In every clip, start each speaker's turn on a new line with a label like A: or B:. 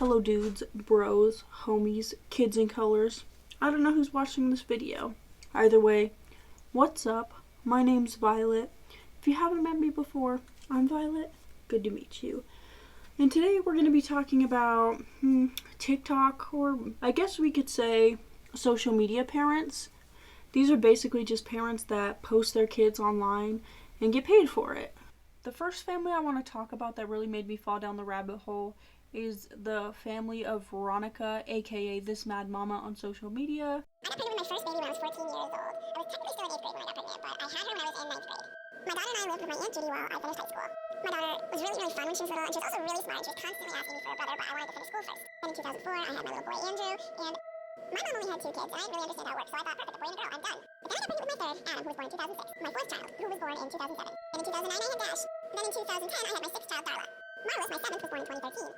A: Hello dudes, bros, homies, kids in colors. I don't know who's watching this video. Either way, what's up? My name's Violet. If you haven't met me before, I'm Violet. Good to meet you. And today we're going to be talking about TikTok, or I guess we could say social media parents. These are basically just parents that post their kids online and get paid for it. The first family I want to talk about that really made me fall down the rabbit hole is the family of Veronica, aka thismadmama on social media.
B: I got pregnant with my first baby when I was 14 years old. I was technically still in 8th grade when I got pregnant, but I had her when I was in 9th grade. My daughter and I lived with my Aunt Judy while I finished high school. My daughter was really fun when she was little, and she was also really smart. She was constantly asking me for a brother, but I wanted to finish school first. Then in 2004, I had my little boy Andrew, and my mom only had 2 kids, and I didn't really understand how it worked, so I thought, perfect, a boy and a girl, I'm done. But then I got pregnant with my third, Adam, who was born in 2006, my 4th child, who was born in 2007. And in 2009, I had Dash. Then in 2010, I had my 6th child, Darla. Marlis, my 7th, was born in 2013.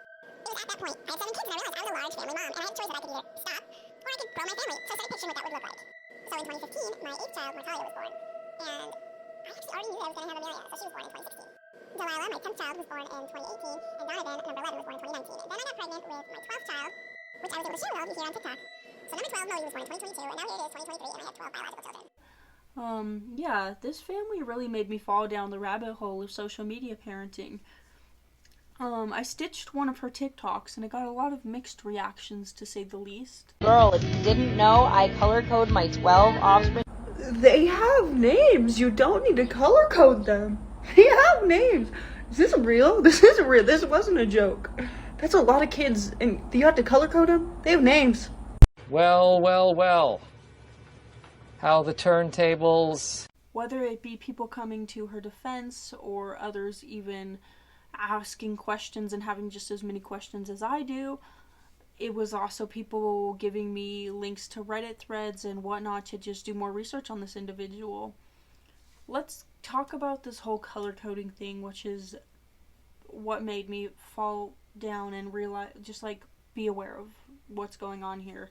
B: It was at that point, I had 7 kids, and I realized I was a large family mom, and I had a choice that I could either stop, or I could grow my family. So I started picturing what that would look like. So in 2015, my 8th child, Natalia, was born. And I actually already knew that I was going to have Amelia, so she was born in 2016. Delilah, my 10th child, was born in 2018, and Donovan, number 11, was born in 2019. And then I got pregnant with my 12th child, which I was able to share with all of you here on TikTok. So number 12, Molly, was born in 2022, and now here it is, 2023, and I have 12 biological children.
A: Yeah, this family really made me fall down the rabbit hole of social media parenting. I stitched one of her TikToks and it got a lot of mixed reactions, to say the least.
C: Girl, if you didn't know, I color code my 12 offspring.
D: They have names. You don't need to color code them. They have names. Is this real? This isn't real. This wasn't a joke. That's a lot of kids, and do you have to color code them? They have names.
E: Well. How the turntables.
A: Whether it be people coming to her defense or others even asking questions and having just as many questions as I do, it was also people giving me links to Reddit threads and whatnot to just do more research on this individual. Let's talk about this whole color coding thing, which is what made me fall down and realize, just like, be aware of what's going on here.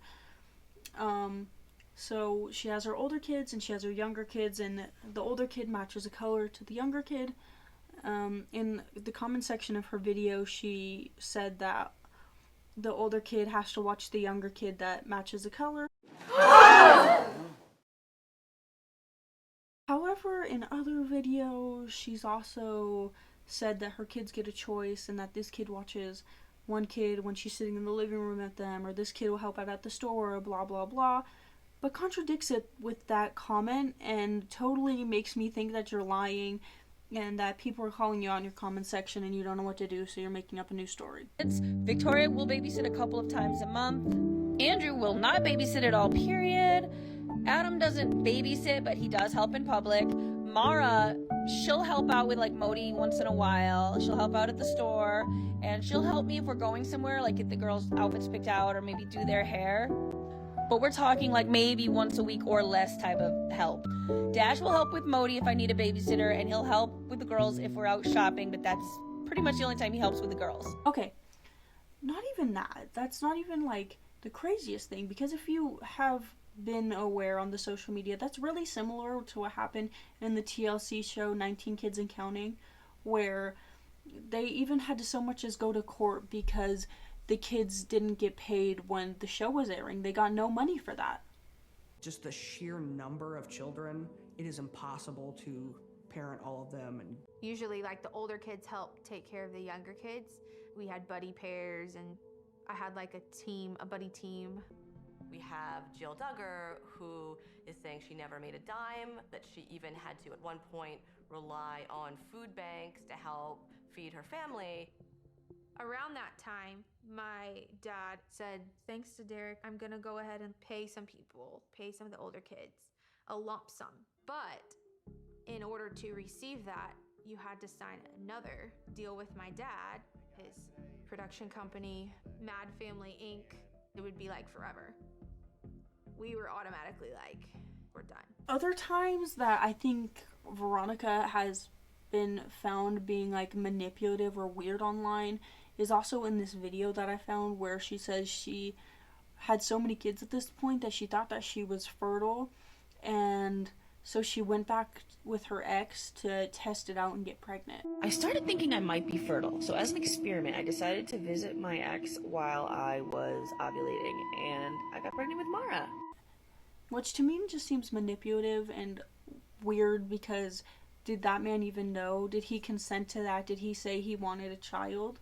A: So she has her older kids and she has her younger kids, and the older kid matches a color to the younger kid. In the comment section of her video, she said that the older kid has to watch the younger kid that matches the color. However, in other videos, she's also said that her kids get a choice and that this kid watches one kid when she's sitting in the living room at them, or this kid will help out at the store, blah blah blah, but contradicts it with that comment and totally makes me think that you're lying and that people are calling you out in your comment section and you don't know what to do, so you're making up a new story.
C: Victoria will babysit a couple of times a month. Andrew will not babysit at all, period. Adam doesn't babysit, but he does help in public. Mara, she'll help out with like Modi once in a while. She'll help out at the store, and she'll help me if we're going somewhere, like get the girls' outfits picked out or maybe do their hair. But we're talking like maybe once a week or less type of help. Dash will help with Modi if I need a babysitter, and he'll help with the girls if we're out shopping, but that's pretty much the only time he helps with the girls.
A: Okay, not even that. That's not even like the craziest thing, because if you have been aware on the social media, that's really similar to what happened in the TLC show 19 Kids and Counting, where they even had to so much as go to court because the kids didn't get paid when the show was airing. They got no money for that.
F: Just the sheer number of children, it is impossible to parent all of them. And
G: usually, like, the older kids help take care of the younger kids. We had buddy pairs, and I had like a buddy team.
H: We have Jill Duggar, who is saying she never made a dime, that she even had to, at one point, rely on food banks to help feed her family.
G: Around that time, my dad said, thanks to Derek, I'm gonna go ahead and pay some of the older kids, a lump sum. But in order to receive that, you had to sign another deal with my dad, his production company, Mad Family Inc. It would be like forever. We were automatically like, we're done.
A: Other times that I think Veronica has been found being like manipulative or weird online is also in this video that I found, where she says she had so many kids at this point that she thought that she was fertile, and So she went back with her ex to test it out and get pregnant.
I: I started thinking I might be fertile, so as an experiment, I decided to visit my ex while I was ovulating, and I got pregnant with Mara.
A: Which to me just seems manipulative and weird, because did that man even know? Did he consent to that? Did he say he wanted a child?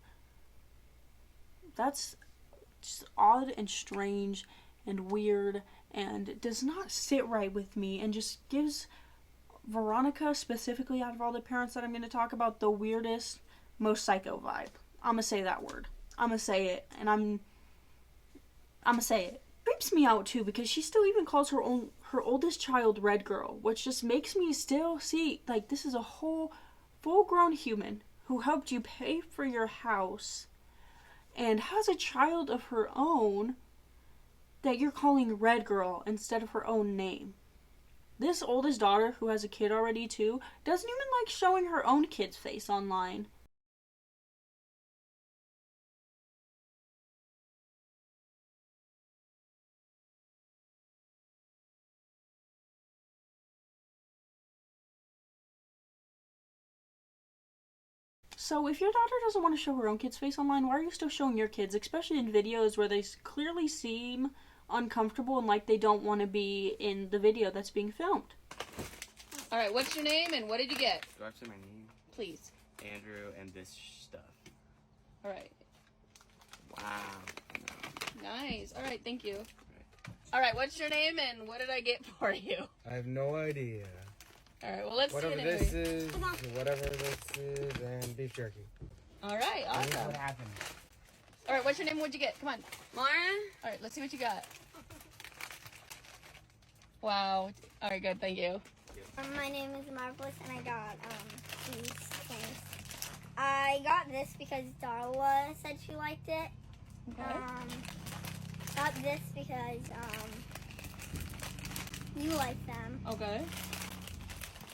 A: That's just odd and strange and weird, and does not sit right with me, and just gives Veronica, specifically out of all the parents that I'm going to talk about, the weirdest, most psycho vibe. I'm gonna say that word. I'm gonna say it, and I'm gonna say it. Creeps me out too, because she still even calls her oldest child Red Girl, which just makes me still see, like, this is a whole full-grown human who helped you pay for your house and has a child of her own that you're calling Red Girl instead of her own name. This oldest daughter, who has a kid already too, doesn't even like showing her own kid's face online. So if your daughter doesn't want to show her own kid's face online, why are you still showing your kids, especially in videos where they clearly seem uncomfortable and like they don't want to be in the video that's being filmed?
C: All right, what's your name and what did you get?
J: Do I have to say my name?
C: Please.
J: Andrew and this stuff.
C: All right.
J: Wow. No.
C: Nice. All right, thank you. All right, what's your name and what did I get for you?
K: I have no idea.
C: All right, well, let's
K: whatever
C: see it
K: this
C: anyway.
K: is, whatever this is, and beef jerky.
C: All right, awesome.
K: What happened?
C: All right, what's your name and what'd you get? Come on.
L: Mara?
C: All right, let's see what you got. Wow. All right, good, thank you.
B: My name is Marvelous, and I got these things. I got this because Darla said she liked it.
C: Okay.
B: Got this because you like them.
C: Okay.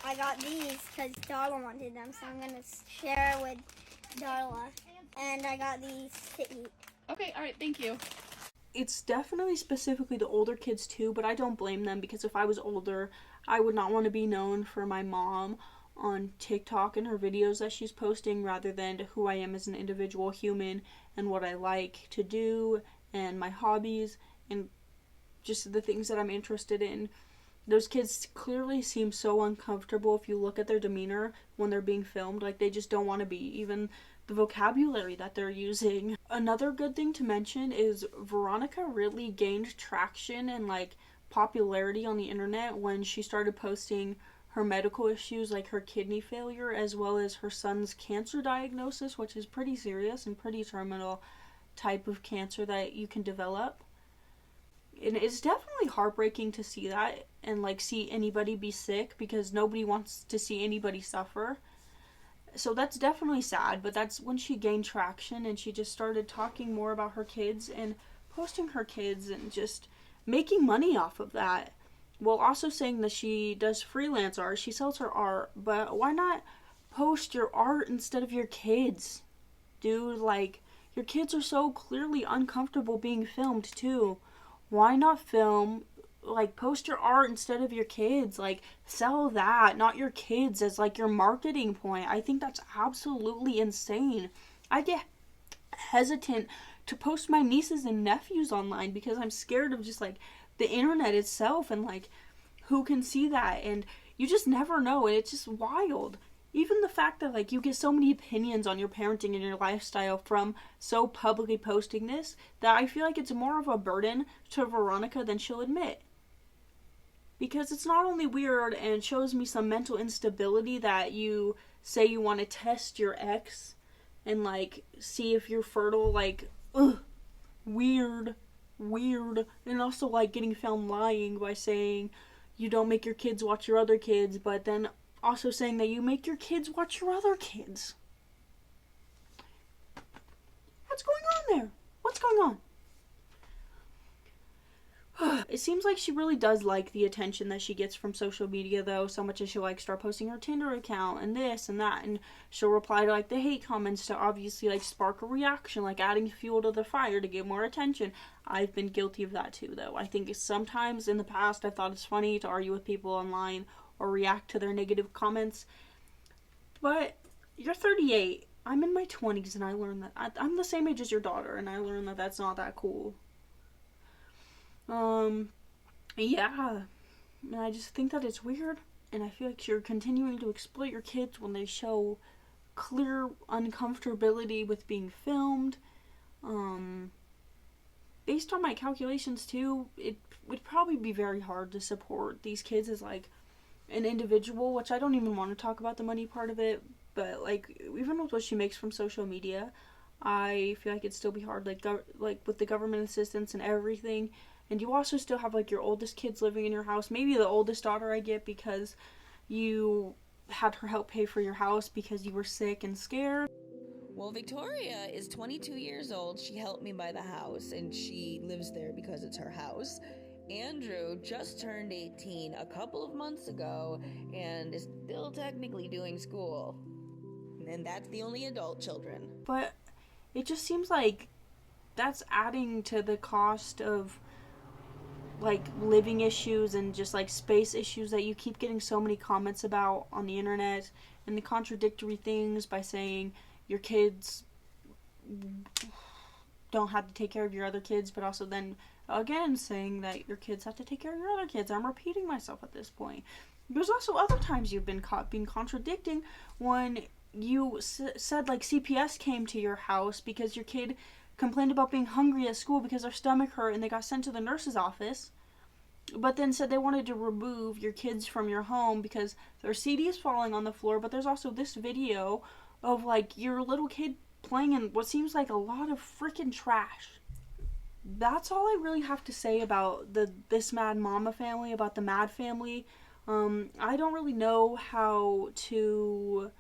B: I got these because Darla wanted them, so I'm gonna share with Darla. And I got these to eat.
C: Okay, all right, thank you.
A: It's definitely specifically the older kids too, but I don't blame them, because if I was older, I would not want to be known for my mom on TikTok and her videos that she's posting, rather than who I am as an individual human and what I like to do and my hobbies and just the things that I'm interested in. Those kids clearly seem so uncomfortable if you look at their demeanor when they're being filmed. Like, they just don't want to be. Even the vocabulary that they're using. Another good thing to mention is Veronica really gained traction and, like, popularity on the internet when she started posting her medical issues, like her kidney failure, as well as her son's cancer diagnosis, which is pretty serious and pretty terminal type of cancer that you can develop. And it's definitely heartbreaking to see that and, like, see anybody be sick, because nobody wants to see anybody suffer. So that's definitely sad, but that's when she gained traction and she just started talking more about her kids and posting her kids and just making money off of that. While also saying that she does freelance art, she sells her art, but why not post your art instead of your kids? Dude, like, your kids are so clearly uncomfortable being filmed too. Why not film, like, post your art instead of your kids? Like, sell that, not your kids, as, like, your marketing point. I think that's absolutely insane. I get hesitant to post my nieces and nephews online because I'm scared of just, like, the internet itself and, like, who can see that. And you just never know, and it's just wild. Even the fact that, like, you get so many opinions on your parenting and your lifestyle from so publicly posting this, that I feel like it's more of a burden to Veronica than she'll admit. Because it's not only weird and shows me some mental instability that you say you want to test your ex and, like, see if you're fertile, like, ugh, weird, and also, like, getting found lying by saying you don't make your kids watch your other kids, but then also saying that you make your kids watch your other kids. What's going on there? What's going on? It seems like she really does like the attention that she gets from social media, though, so much as she'll, like, start posting her Tinder account and this and that, and she'll reply to, like, the hate comments to obviously, like, spark a reaction, like adding fuel to the fire to get more attention. I've been guilty of that too, though. I think sometimes in the past I've thought it's funny to argue with people online or react to their negative comments. But you're 38. I'm in my 20s, and I learned that I'm the same age as your daughter, and I learned that that's not that cool. Yeah. And I just think that it's weird, and I feel like you're continuing to exploit your kids when they show clear uncomfortability with being filmed. Based on my calculations too, it would probably be very hard to support these kids as like an individual, which I don't even want to talk about the money part of it, but like even with what she makes from social media, I feel like it'd still be hard, like with the government assistance and everything. And you also still have like your oldest kids living in your house, maybe the oldest daughter I get because you had her help pay for your house because you were sick and scared.
I: Well, Victoria is 22 years old. She helped me buy the house, and she lives there because it's her house. Andrew just turned 18 a couple of months ago and is still technically doing school. And that's the only adult children.
A: But it just seems like that's adding to the cost of like living issues and just like space issues that you keep getting so many comments about on the internet, and the contradictory things by saying your kids don't have to take care of your other kids, but also then again saying that your kids have to take care of your other kids. I'm repeating myself at this point. There's also other times you've been caught being contradicting when you said like CPS came to your house because your kid complained about being hungry at school because their stomach hurt and they got sent to the nurse's office, but then said they wanted to remove your kids from your home because their CD is falling on the floor. But there's also this video of like your little kid playing in what seems like a lot of freaking trash. That's all I really have to say about the This Mad Mama family, about the Mad family. I don't really know how to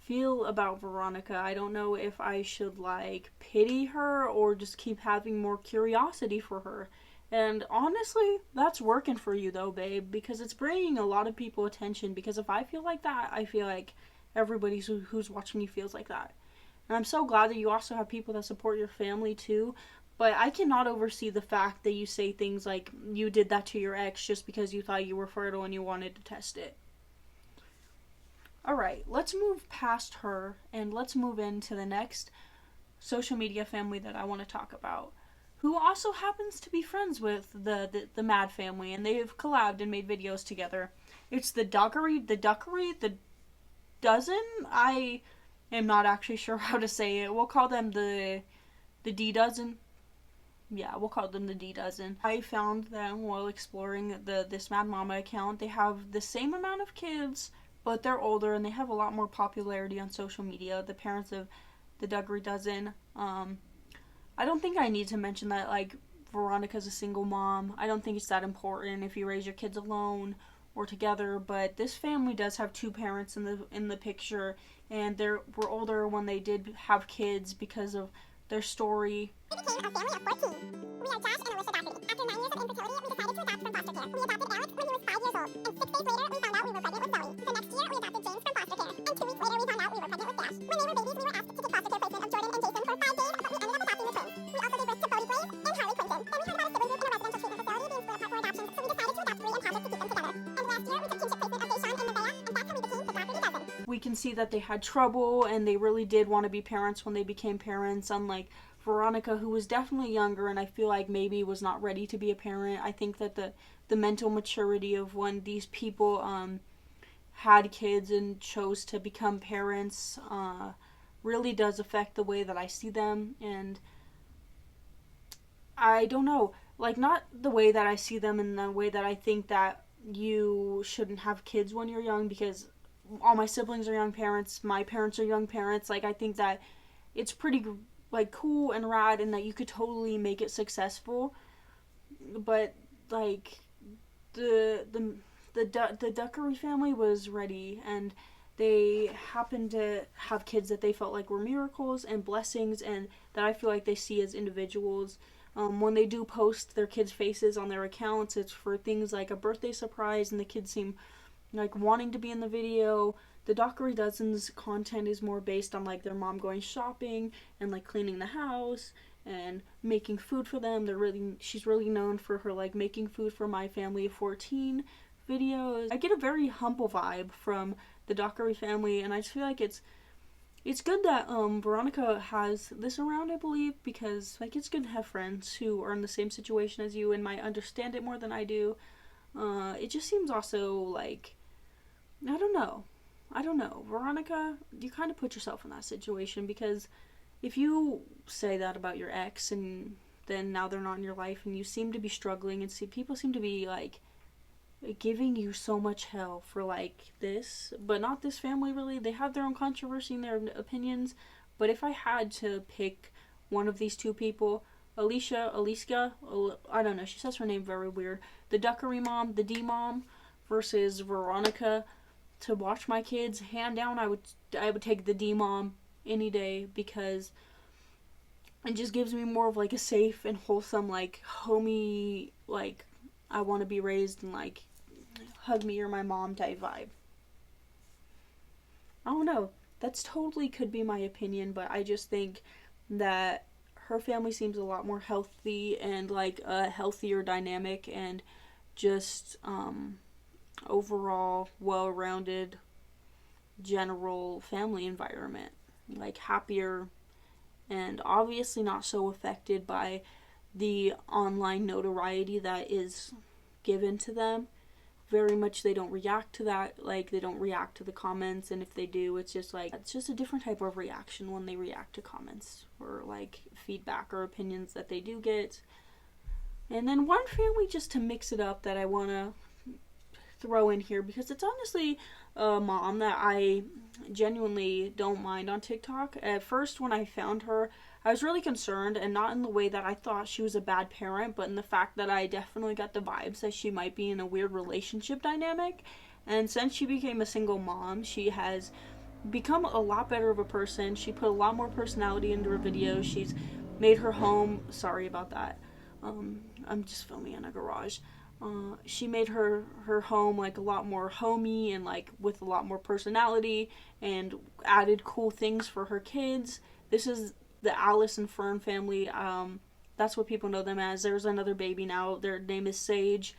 A: feel about Veronica. I don't know if I should like pity her or just keep having more curiosity for her. And honestly, that's working for you though, babe, because it's bringing a lot of people attention. Because if I feel like that, I feel like everybody who's watching you feels like that. And I'm so glad that you also have people that support your family too. But I cannot oversee the fact that you say things like you did that to your ex just because you thought you were fertile and you wanted to test it. Alright, let's move past her and let's move into the next social media family that I want to talk about, who also happens to be friends with the Mad family, and they've collabed and made videos together. It's the Dockery, the Dozen? I am not actually sure how to say it. We'll call them the D Dozen. Yeah, we'll call them the D Dozen. I found them while exploring the This Mad Mama account. They have the same amount of kids, but they're older and they have a lot more popularity on social media. The parents of the Dougherty Dozen. I don't think I need to mention that like Veronica's a single mom. I don't think it's that important if you raise your kids alone or together, but this family does have two parents in the picture, and they were older when they did have kids because of their story.
B: We became a family of 14. We are Josh and Alyssa Dougherty. After 9 years of infertility, we decided to adopt from foster care. We adopted Alex when he was 5 years old, and 6 days later, we found out we were pregnant with Zoe. The next year, we adopted James from foster care, and 2 weeks later, we found out we were pregnant with Dash. When they were babies, we were asked to take foster care placement of Jordan and Jason for 5 days, but we ended up adopting the twins. We also gave birth to Bodie Blaze and Harley Quinton. Then we heard about a sibling group in a residential treatment facility being split apart for adoption, so we decided to adopt 3 and promised to keep them together. And last year, we took kinship placement of Deshaun and Nevaeh, and that's how we became the Dougherty Dozen.
A: We can see that they had trouble and they really did want to be parents when they became parents, unlike Veronica, who was definitely younger and I feel like maybe was not ready to be a parent. I think that the mental maturity of when these people had kids and chose to become parents really does affect the way that I see them. And I don't know, like, not the way that I see them in the way that I think that you shouldn't have kids when you're young, because all my siblings are young parents, my parents are young parents. Like, I think that it's pretty like cool and rad and that you could totally make it successful, but like the Dockery family was ready, and they happened to have kids that they felt like were miracles and blessings, and that I feel like they see as individuals. When they do post their kids' faces on their accounts, it's for things like a birthday surprise, and the kids seem like wanting to be in the video. The Dockery Dozen's content is more based on like their mom going shopping and like cleaning the house and making food for them. She's really known for her like making food for my family of 14 videos. I get a very humble vibe from the Dockery family, and I just feel like it's good that Veronica has this around, I believe, because like it's good to have friends who are in the same situation as you and might understand it more than I do. It just seems also like, I don't know, Veronica, you kind of put yourself in that situation, because if you say that about your ex and then now they're not in your life and you seem to be struggling and see people seem to be like giving you so much hell for like this, but not this family really. They have their own controversy and their opinions, but if I had to pick one of these two people, Alicia, I don't know, she says her name very weird, the Dockery mom, the D mom, versus Veronica, to watch my kids, hand down, I would take the D mom any day, because it just gives me more of like a safe and wholesome, like homey, like I want to be raised and like hug me, you're my mom type vibe. I don't know, that's totally could be my opinion, but I just think that her family seems a lot more healthy and like a healthier dynamic and just overall well-rounded general family environment, like happier and obviously not so affected by the online notoriety that is given to them. Very much they don't react to that, like they don't react to the comments, and if they do, it's just like, it's just a different type of reaction when they react to comments or like feedback or opinions that they do get. And then one family just to mix it up that I want to throw in here, because it's honestly a mom that I genuinely don't mind on TikTok. At first when I found her, I was really concerned, and not in the way that I thought she was a bad parent, but in the fact that I definitely got the vibes that she might be in a weird relationship dynamic. And since she became a single mom, she has become a lot better of a person. She put a lot more personality into her videos. She's made her home, sorry about that, I'm just filming in a garage. She made her home like a lot more homey and like with a lot more personality, and added cool things for her kids. This is the Alice and Fern family. That's what people know them as. There's another baby now. Their name is Sage.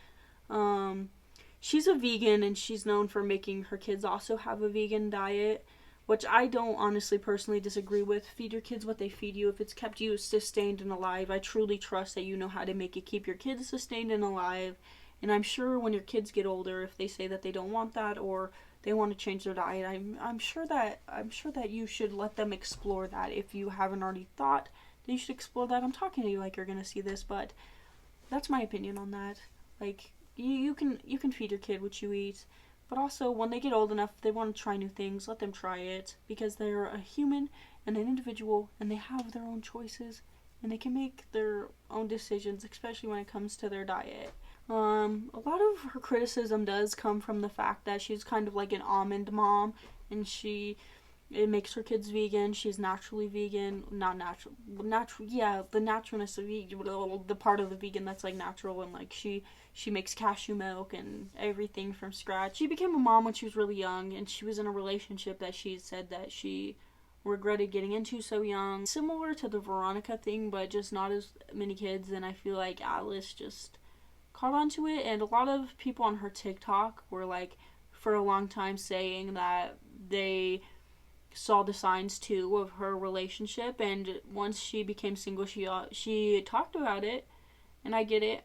A: She's a vegan, and she's known for making her kids also have a vegan diet, which I don't honestly personally disagree with. Feed your kids what they feed you. If it's kept you sustained and alive, I truly trust that you know how to make it keep your kids sustained and alive. And I'm sure when your kids get older, if they say that they don't want that or they want to change their diet, I'm sure that you should let them explore that. If you haven't already thought that you should explore that, I'm talking to you like you're gonna see this, but that's my opinion on that. Like you can feed your kid what you eat, but also when they get old enough, they want to try new things, let them try it, because they're a human and an individual, and they have their own choices, and they can make their own decisions, especially when it comes to their diet. A lot of her criticism does come from the fact that she's kind of like an almond mom, and it makes her kids vegan. She's naturally vegan, not natural, yeah, the naturalness of vegan, the part of the vegan that's like natural, and like she makes cashew milk and everything from scratch. She became a mom when she was really young, and she was in a relationship that she said that she regretted getting into so young. Similar to the Veronica thing, but just not as many kids, and I feel like Alice just caught on to it, and a lot of people on her TikTok were like for a long time saying that they saw the signs too of her relationship, and once she became single, she talked about it, and I get it,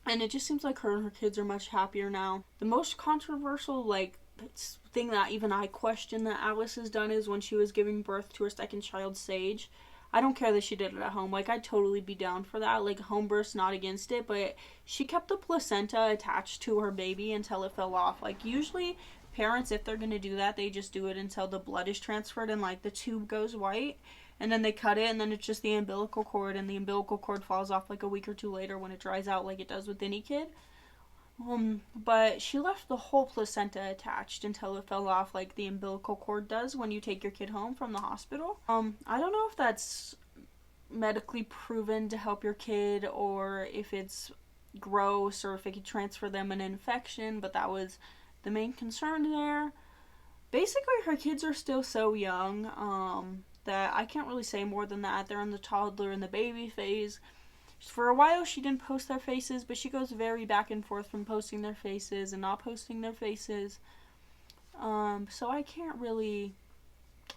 A: and it just seems like her and her kids are much happier now. The most controversial like thing that even I question that Alice has done is when she was giving birth to her second child, Sage. I don't care that she did it at home. Like, I'd totally be down for that. Like, home birth's not against it, but she kept the placenta attached to her baby until it fell off. Like, usually parents, if they're gonna do that, they just do it until the blood is transferred and like the tube goes white, and then they cut it, and then it's just the umbilical cord, and the umbilical cord falls off like a week or two later when it dries out, like it does with any kid. But she left the whole placenta attached until it fell off like the umbilical cord does when you take your kid home from the hospital. I don't know if that's medically proven to help your kid, or if it's gross, or if it could transfer them an infection, but that was the main concern there. Basically, her kids are still so young, that I can't really say more than that. They're in the toddler and the baby phase. For a while, she didn't post their faces, but she goes very back and forth from posting their faces and not posting their faces. So I can't really,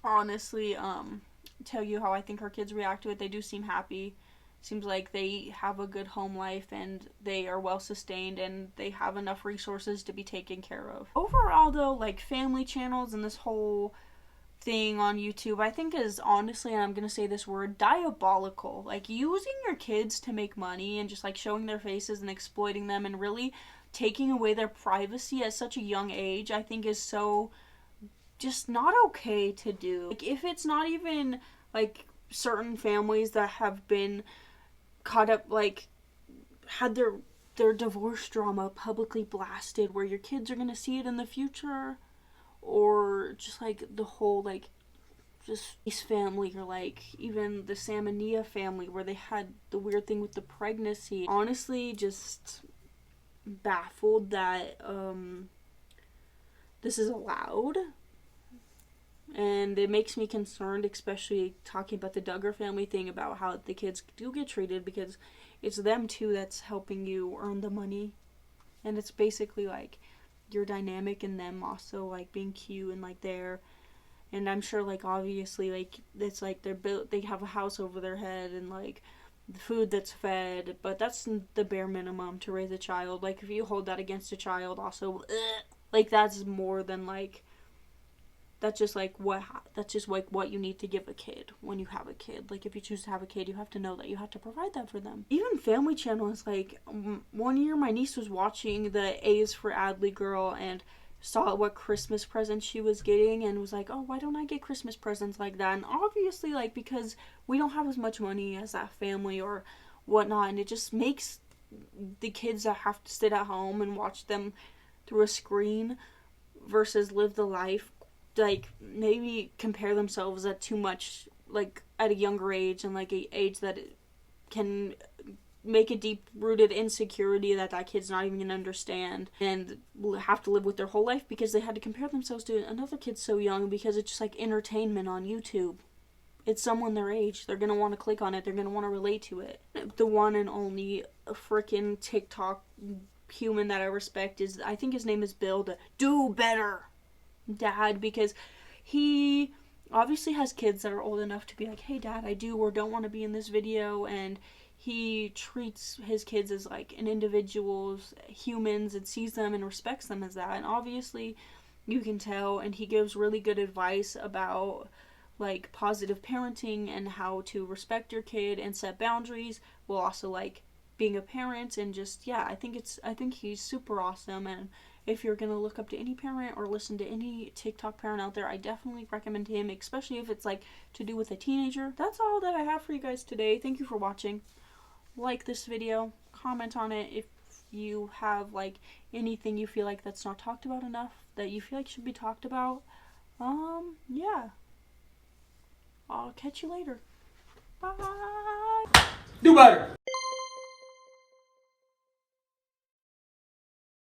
A: honestly, tell you how I think her kids react to it. They do seem happy. Seems like they have a good home life and they are well sustained and they have enough resources to be taken care of. Overall, though, like, family channels and this whole thing on YouTube, I think is honestly, and I'm gonna say this word, diabolical. Like, using your kids to make money and just like showing their faces and exploiting them and really taking away their privacy at such a young age, I think is so just not okay to do. Like, if it's not even like certain families that have been caught up, like, had their divorce drama publicly blasted where your kids are gonna see it in the future, or just like the whole like just his family, or like even the Sam and Nia family where they had the weird thing with the pregnancy. Honestly, just baffled that this is allowed. And it makes me concerned, especially talking about the Duggar family thing, about how the kids do get treated, because it's them too that's helping you earn the money. And it's basically like your dynamic and them also like being cute and like there. And I'm sure, like, obviously, like, it's like they have a house over their head and like the food that's fed, but that's the bare minimum to raise a child. Like, if you hold that against a child, also, like, that's more than like, that's just like what you need to give a kid when you have a kid. Like, if you choose to have a kid, you have to know that you have to provide that for them. Even family channels, like, one year my niece was watching the A's for Adley girl and saw what Christmas presents she was getting and was like, oh, why don't I get Christmas presents like that? And obviously, like, because we don't have as much money as that family or whatnot, and it just makes the kids that have to sit at home and watch them through a screen versus live the life, like, maybe compare themselves at too much, like, at a younger age, and like a age that can make a deep-rooted insecurity that kid's not even gonna understand, and have to live with their whole life because they had to compare themselves to another kid so young, because it's just like entertainment on YouTube. It's someone their age. They're gonna want to click on it. They're gonna want to relate to it. The one and only freaking TikTok human that I respect is, I think his name is Bill, the Do Better Dad, because he obviously has kids that are old enough to be like, hey dad, I do or don't want to be in this video, and he treats his kids as like an individuals, humans, and sees them and respects them as that. And obviously you can tell, and he gives really good advice about like positive parenting and how to respect your kid and set boundaries while also like being a parent. And just, yeah, I think he's super awesome. And if you're gonna look up to any parent or listen to any TikTok parent out there, I definitely recommend him, especially if it's like to do with a teenager. That's all that I have for you guys today. Thank you for watching. Like this video, comment on it if you have like anything you feel like that's not talked about enough, that you feel like should be talked about. Yeah, I'll catch you later. Bye.
K: Do better.